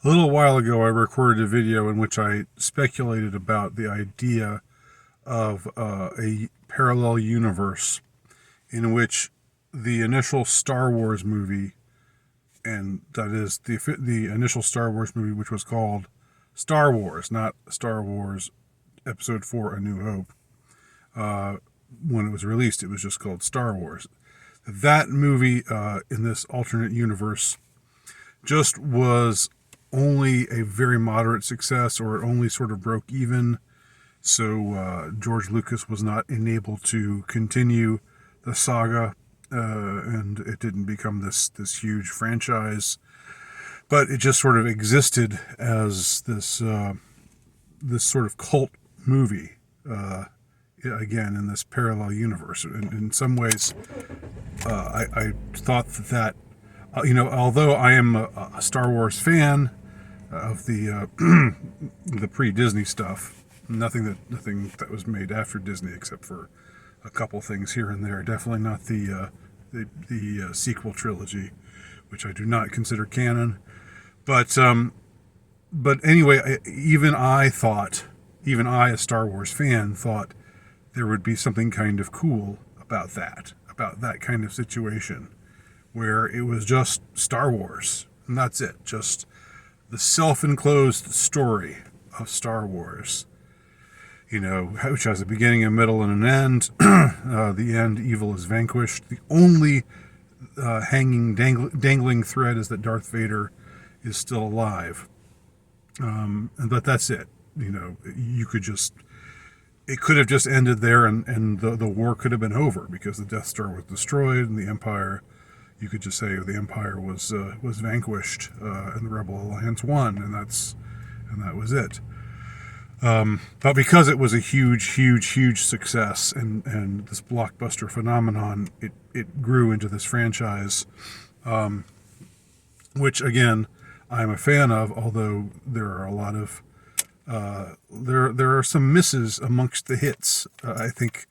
A little while ago, I recorded a video in which I speculated about the idea of a parallel universe in which the initial Star Wars movie, and that is the initial Star Wars movie, which was called Star Wars, not Star Wars Episode 4 A New Hope. When it was released, it was just called Star Wars. That movie in this alternate universe just was only a very moderate success, or it only sort of broke even. So George Lucas was not enabled to continue the saga, and it didn't become this huge franchise. But it just sort of existed as this sort of cult movie, again, in this parallel universe. In some ways, I thought that although I am a Star Wars fan of the the pre-Disney stuff, nothing that was made after Disney, except for a couple things here and there. Definitely not the sequel trilogy, which I do not consider canon. But anyway, even I, a Star Wars fan, thought there would be something kind of cool about that kind of situation, where it was just Star Wars, and that's it. Just the self-enclosed story of Star Wars, which has a beginning, a middle, and an end. The end, evil is vanquished. The only dangling thread is that Darth Vader is still alive. But that's it. It could have just ended there, and the war could have been over, because the Death Star was destroyed, and the Empire, you could just say the Empire was vanquished, and the Rebel Alliance won, and that was it. But because it was a huge success, and this blockbuster phenomenon, it grew into this franchise, which again I'm a fan of. Although there are a lot of there are some misses amongst the hits. I think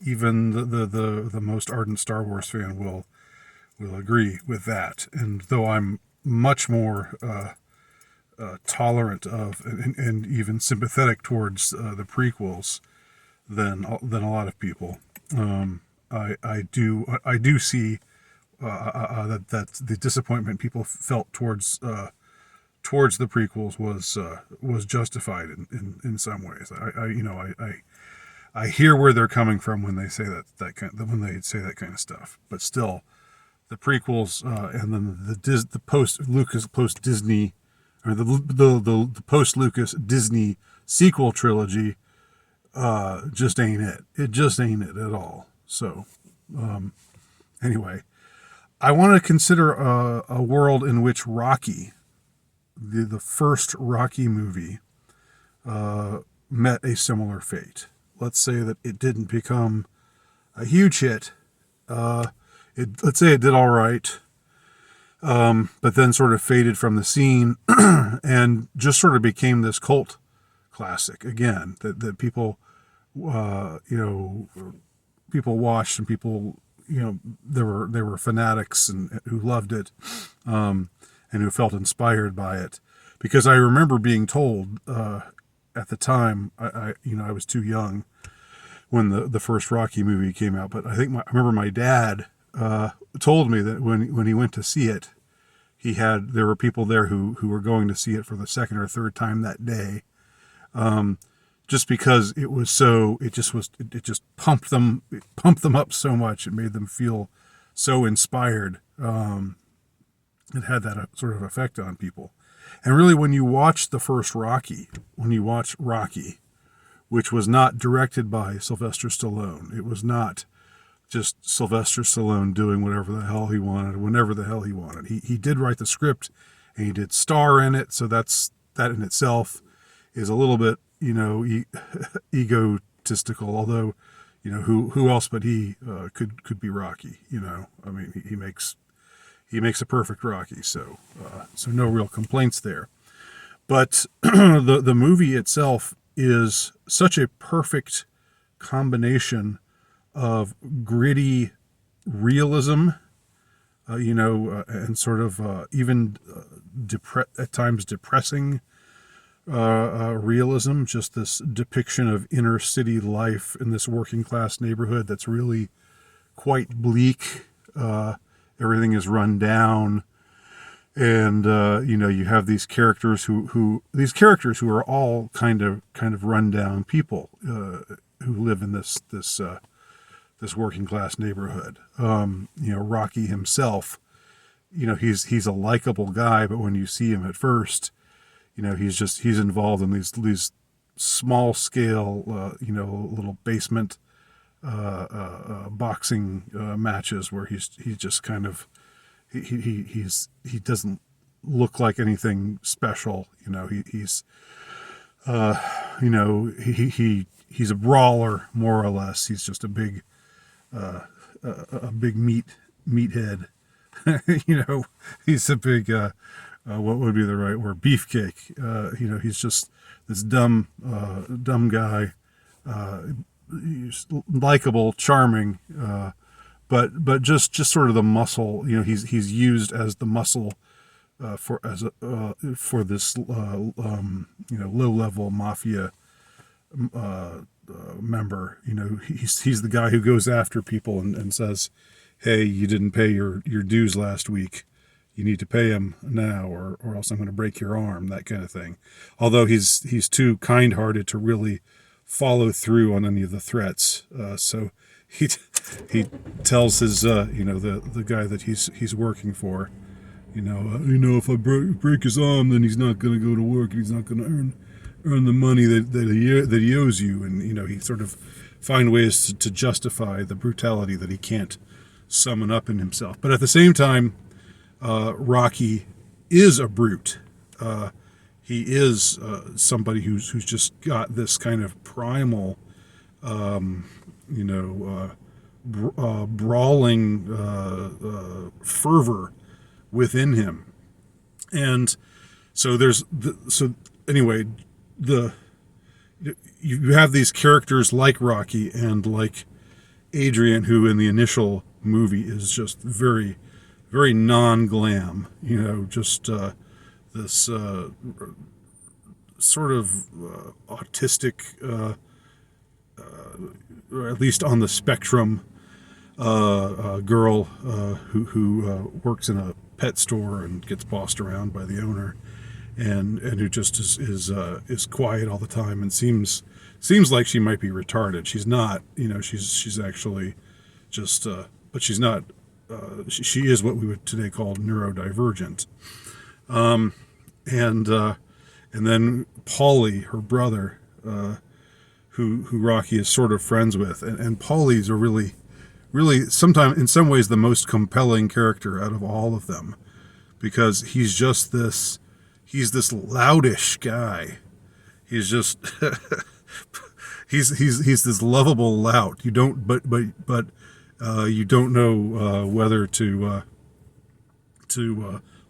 even the most ardent Star Wars fan will agree with that. And though I'm much more tolerant of and even sympathetic towards the prequels than a lot of people, I do see that the disappointment people felt towards the prequels was justified in some ways. I hear where they're coming from when they say when they say that kind of stuff. But still, the prequels, and then the post Disney, or the post Lucas Disney sequel trilogy, just ain't it. It just ain't it at all. So anyway, I want to consider a world in which Rocky, the first Rocky movie, met a similar fate. Let's say that it didn't become a huge hit. Let's say it did all right, but then sort of faded from the scene and just sort of became this cult classic again that people, people watched, and people, there were fanatics and who loved it, and who felt inspired by it. Because I remember being told at the time, I was too young when the first Rocky movie came out, but I remember my dad told me that when he went to see it, there were people there who were going to see it for the second or third time that day, just because it just pumped them up so much. It made them feel so inspired. It had that sort of effect on people. And really, when you watch the first Rocky, which was not directed by Sylvester Stallone, it was not just Sylvester Stallone doing whatever the hell he wanted, whenever the hell he wanted. He did write the script, and he did star in it, so that in itself is a little bit, egotistical. Although, who else but he could be Rocky? I mean, he makes a perfect Rocky, so no real complaints there. But the movie itself is such a perfect combination of gritty realism, and sort of even at times depressing realism, just this depiction of inner city life in this working class neighborhood that's really quite bleak. Everything is run down, and you have these characters who are all kind of run down people who live in this working class neighborhood. Rocky himself, he's a likable guy, but when you see him at first, he's involved in these small scale, little basement boxing matches where he just kind of he doesn't look like anything special. He's a brawler more or less. He's just a big meathead. He's a big what would be the right word, beefcake. He's just this dumb guy. He's likable, charming, but just sort of the muscle. He's used as the muscle for this low level mafia member. He's the guy who goes after people and says, "Hey, you didn't pay your dues last week. You need to pay him now, or else I'm going to break your arm." That kind of thing. Although he's too kind-hearted to really follow through on any of the threats. So he tells his the guy that he's working for, if I break his arm, then he's not going to go to work and he's not going to earn the money that he owes you. And he sort of find ways to justify the brutality that he can't summon up in himself. But at the same time, Rocky is a brute. He is somebody who's just got this kind of primal, brawling fervor within him, and so you have these characters like Rocky and like Adrian, who in the initial movie is just very, very non-glam. Just this sort of autistic, or at least on the spectrum, girl who works in a pet store and gets bossed around by the owner, and who just is quiet all the time and seems like she might be retarded. She's not. She's actually just, but she's not. She is what we would today call neurodivergent. And then Paulie, her brother, who Rocky is sort of friends with, and Paulie's a really sometimes in some ways the most compelling character out of all of them, because he's this loudish guy. He's just he's this lovable lout. You don't you don't know whether to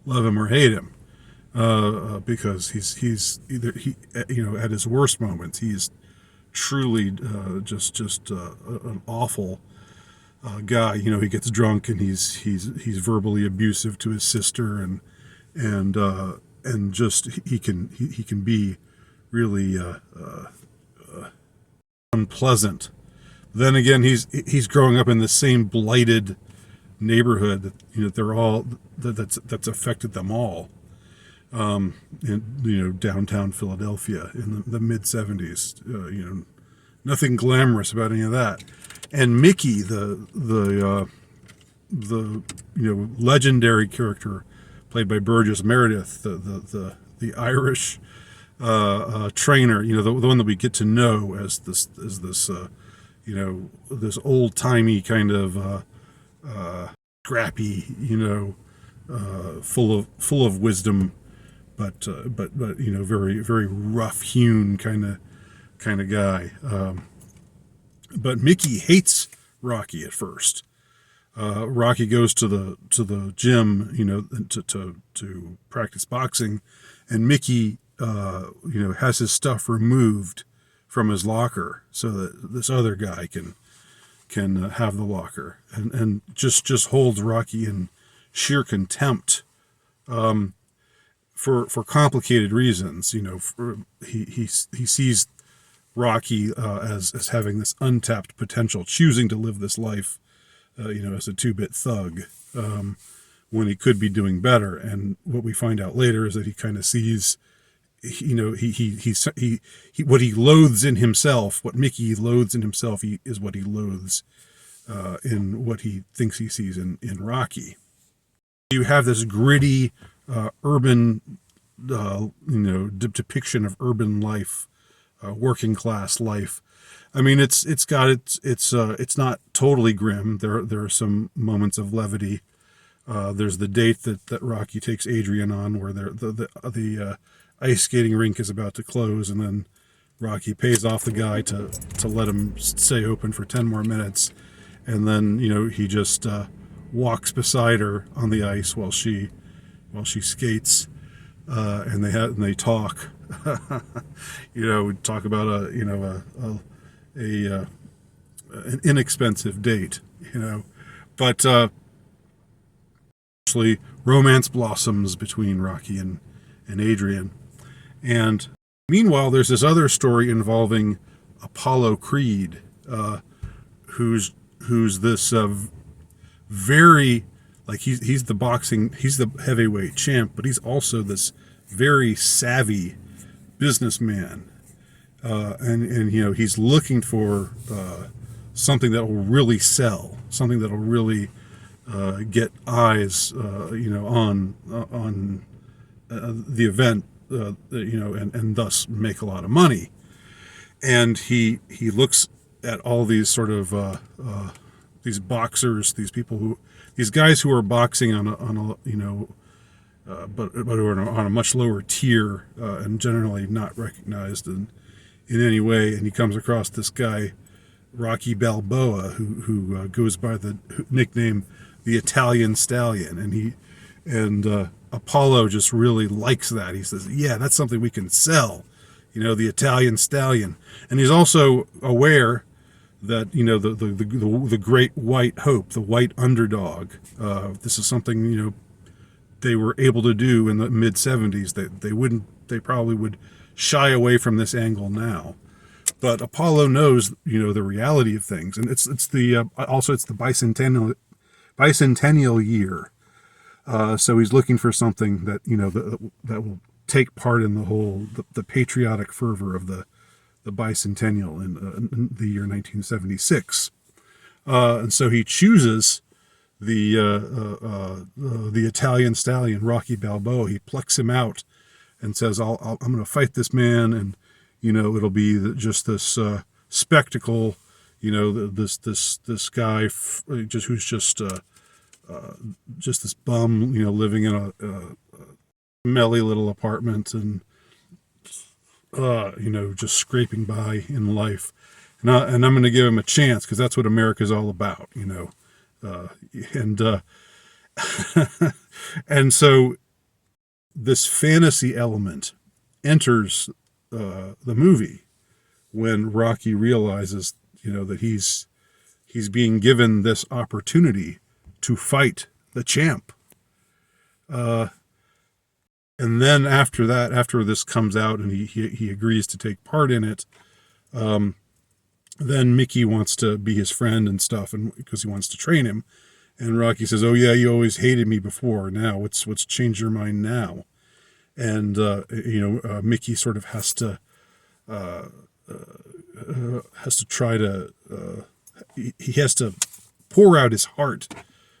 love him or hate him. Because he's either at his worst moments he's truly just an awful guy. He gets drunk and he's verbally abusive to his sister, and just he can be really unpleasant. Then again, he's growing up in the same blighted neighborhood that they're all that's affected them all. In downtown Philadelphia in the mid 70s. Nothing glamorous about any of that. And Mickey, the legendary character played by Burgess Meredith, the Irish trainer, the one that we get to know as this this old timey kind of scrappy, full of wisdom, but very, very rough hewn kind of guy. But Mickey hates Rocky at first. Rocky goes to the gym, to practice boxing, and Mickey, has his stuff removed from his locker so that this other guy can have the locker, and just holds Rocky in sheer contempt for complicated reasons. He sees Rocky as having this untapped potential, choosing to live this life, as a two-bit thug, when he could be doing better. And what we find out later is that he kind of sees, he what he loathes in himself, what Mickey loathes in himself, is what he loathes in what he thinks he sees in Rocky. You have this gritty urban, depiction of urban life, working class life. I mean, it's not totally grim. There are some moments of levity. There's the date that Rocky takes Adrian on, where the ice skating rink is about to close, and then Rocky pays off the guy to let him stay open for 10 more minutes, and then he just walks beside her on the ice while she skates, and they talk. Talk about an inexpensive date, but actually romance blossoms between Rocky and Adrian. And meanwhile, there's this other story involving Apollo Creed, who's this very, like, he's the heavyweight champ, but he's also this very savvy businessman, and he's looking for something that will really sell, something that will really get eyes, on the event, and thus make a lot of money. And he looks at all these sort of these boxers, these guys who are boxing on a but who are on a much lower tier, and generally not recognized in any way. And he comes across this guy, Rocky Balboa, who goes by the nickname the Italian Stallion, and Apollo just really likes that. He says, "Yeah, that's something we can sell, the Italian Stallion." And he's also aware that the great white hope, the white underdog. This is something they were able to do in the mid 70s. They probably would shy away from this angle now. But Apollo knows the reality of things, and it's the bicentennial year. So he's looking for something that that will take part in the patriotic fervor of the bicentennial in the year 1976, and so he chooses the Italian Stallion, Rocky Balboa. He plucks him out and says, I'm going to fight this man, and it'll be just this spectacle. This guy who's just this bum, living in a melly little apartment, and just scraping by in life, and I'm going to give him a chance, because that's what America's all about, and so this fantasy element enters the movie when Rocky realizes, that he's being given this opportunity to fight the champ. And then after this comes out and he agrees to take part in it, then Mickey wants to be his friend and stuff, and because he wants to train him. And Rocky says, "Oh yeah, you always hated me before. Now what's changed your mind now?" And Mickey sort of has to try to he has to pour out his heart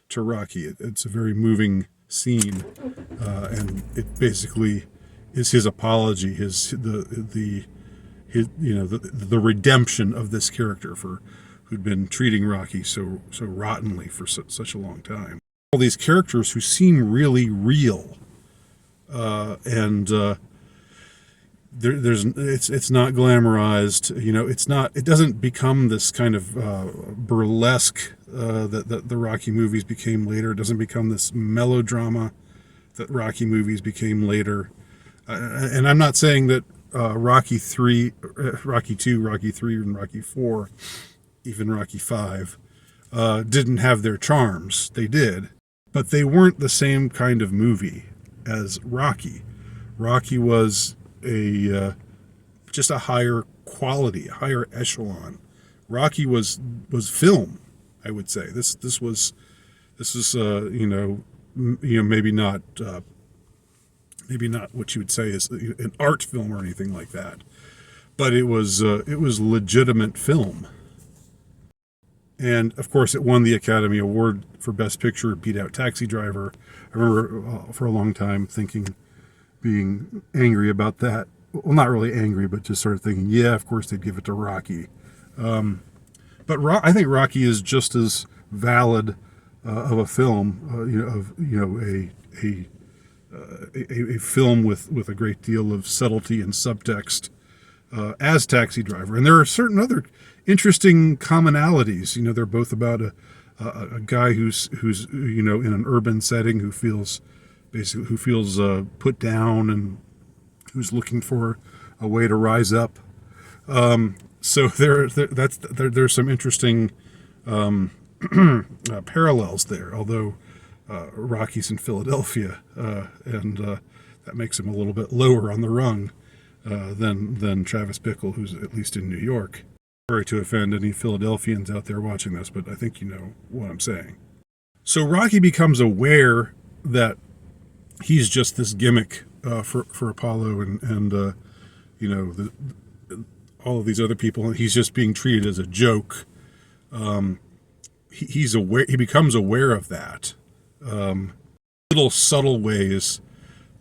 to Rocky. It's a very moving scene, and it basically is his apology, the redemption of this character who'd been treating Rocky so rottenly for such a long time. All these characters who seem really real, and it's not glamorized. It doesn't become this kind of burlesque that the Rocky movies became later. It doesn't become this melodrama that Rocky movies became later. And I'm not saying that Rocky 3, Rocky 2, Rocky 3, and Rocky 4, even Rocky 5, didn't have their charms. They did. but they weren't the same kind of movie as Rocky. Rocky was a just a higher quality, a higher echelon. Rocky was film, I would say. This is maybe not what you would say is an art film or anything like that, but it was legitimate film. And of course, it won the Academy Award for Best Picture, beat out Taxi Driver. I remember for a long time being angry about that. Well, not really angry, but just sort of thinking, yeah, of course they'd give it to Rocky. But I think Rocky is just as valid of a film, a film with a great deal of subtlety and subtext as Taxi Driver. And there are certain other interesting commonalities. They're both about a guy who's in an urban setting who feels put down and who's looking for a way to rise up. So there's some interesting parallels there. Although Rocky's in Philadelphia, and that makes him a little bit lower on the rung than Travis Bickle, who's at least in New York. Sorry to offend any Philadelphians out there watching this, but I think you know what I'm saying. So Rocky becomes aware that he's just this gimmick for Apollo and all of these other people, and he's just being treated as a joke. He's aware. He becomes aware of that. Little subtle ways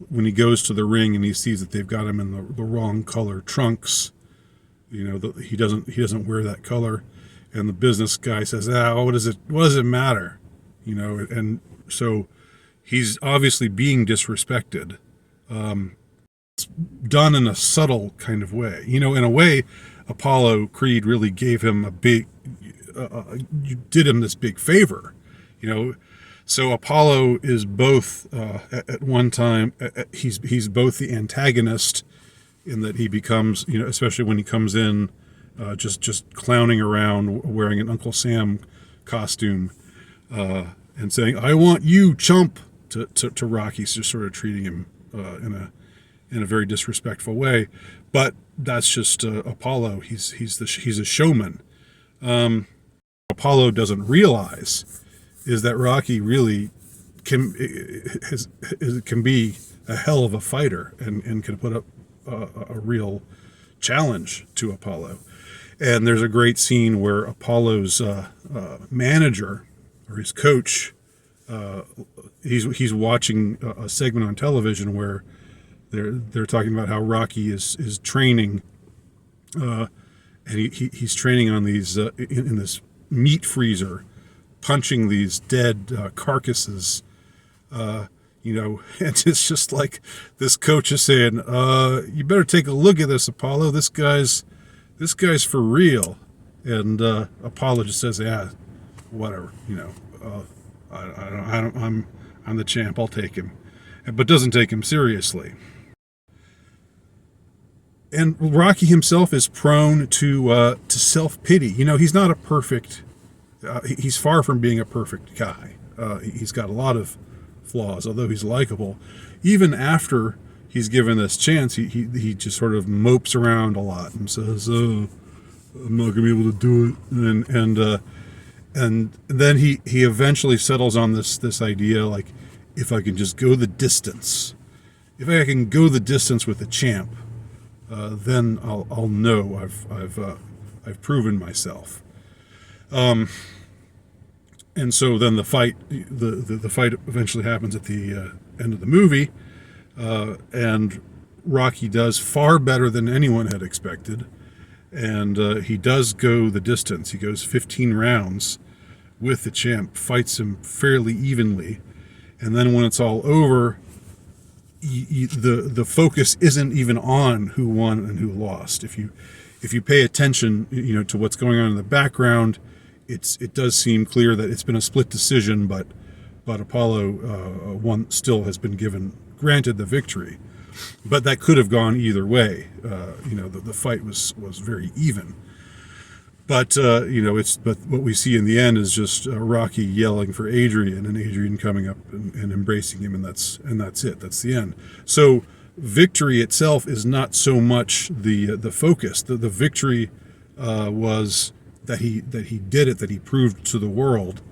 when he goes to the ring and he sees that they've got him in the wrong color trunks. He doesn't wear that color, and the business guy says, what does it matter? And so he's obviously being disrespected. It's done in a subtle kind of way. In a way, Apollo Creed really gave him did him this big favor. So Apollo is both at one time he's both the antagonist in that he becomes, especially when he comes in just clowning around wearing an Uncle Sam costume and saying, "I want you, chump," to Rocky. He's just sort of treating him in a very disrespectful way. But that's just Apollo. He's a showman. Apollo doesn't realize is that Rocky really can be a hell of a fighter and can put up a real challenge to Apollo. And there's a great scene where Apollo's manager or his coach, he's watching a segment on television where they're talking about how Rocky is training, and he's training on these in this meat freezer, punching these dead carcasses. And it's just like this coach is saying, "You better take a look at this, Apollo. This guy's for real." And Apollo just says, "Yeah, whatever. I'm the champ. I'll take him," but doesn't take him seriously. And Rocky himself is prone to self-pity. He's not a perfect. He's far from being a perfect guy. He's got a lot of flaws, although he's likable. Even after he's given this chance, he just sort of mopes around a lot and says, "Oh, I'm not gonna be able to do it." And then he eventually settles on this idea, like, if I can just go the distance, if I can go the distance with the champ, then I'll know I've proven myself. And so then the fight eventually happens at the end of the movie, and Rocky does far better than anyone had expected, and he does go the distance. He goes 15 rounds with the champ, fights him fairly evenly, and then when it's all over, the focus isn't even on who won and who lost. If you pay attention, to what's going on in the background, it does seem clear that it's been a split decision, but Apollo still has been granted the victory. But that could have gone either way. The fight was very even. But but what we see in the end is just Rocky yelling for Adrian, and Adrian coming up and embracing him, and that's it. That's the end. So victory itself is not so much the focus. The victory was that he did it, that he proved to the world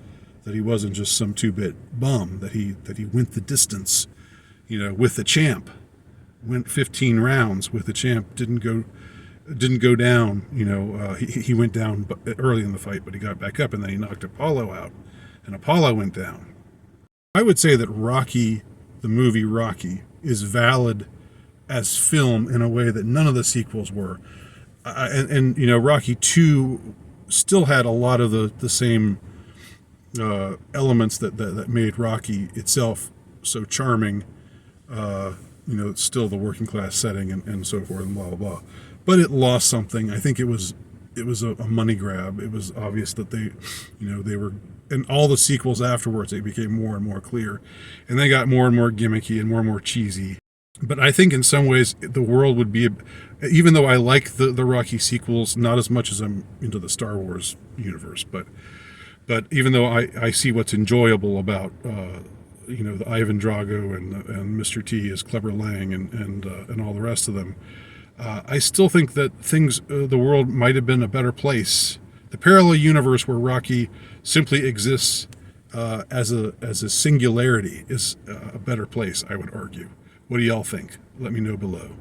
that he wasn't just some 2-bit bum, that he went the distance, with the champ, went 15 rounds with the champ, didn't go down. He went down early in the fight, but he got back up, and then he knocked Apollo out, and Apollo went down. I would say that Rocky, the movie Rocky, is valid as film in a way that none of the sequels were. Rocky 2 still had a lot of the same elements that made Rocky itself so charming. It's still the working class setting and so forth and blah blah blah. But it lost something. I think it was a money grab. It was obvious that they were, and all the sequels afterwards, they became more and more clear, and they got more and more gimmicky and more cheesy. But I think in some ways the world would be, even though I like the Rocky sequels not as much as I'm into the Star Wars universe, but even though I see what's enjoyable about the Ivan Drago and Mr. T as Clubber Lang and all the rest of them, I still think that the world might have been a better place. The parallel universe where Rocky simply exists as a singularity is a better place, I would argue. What do y'all think? Let me know below.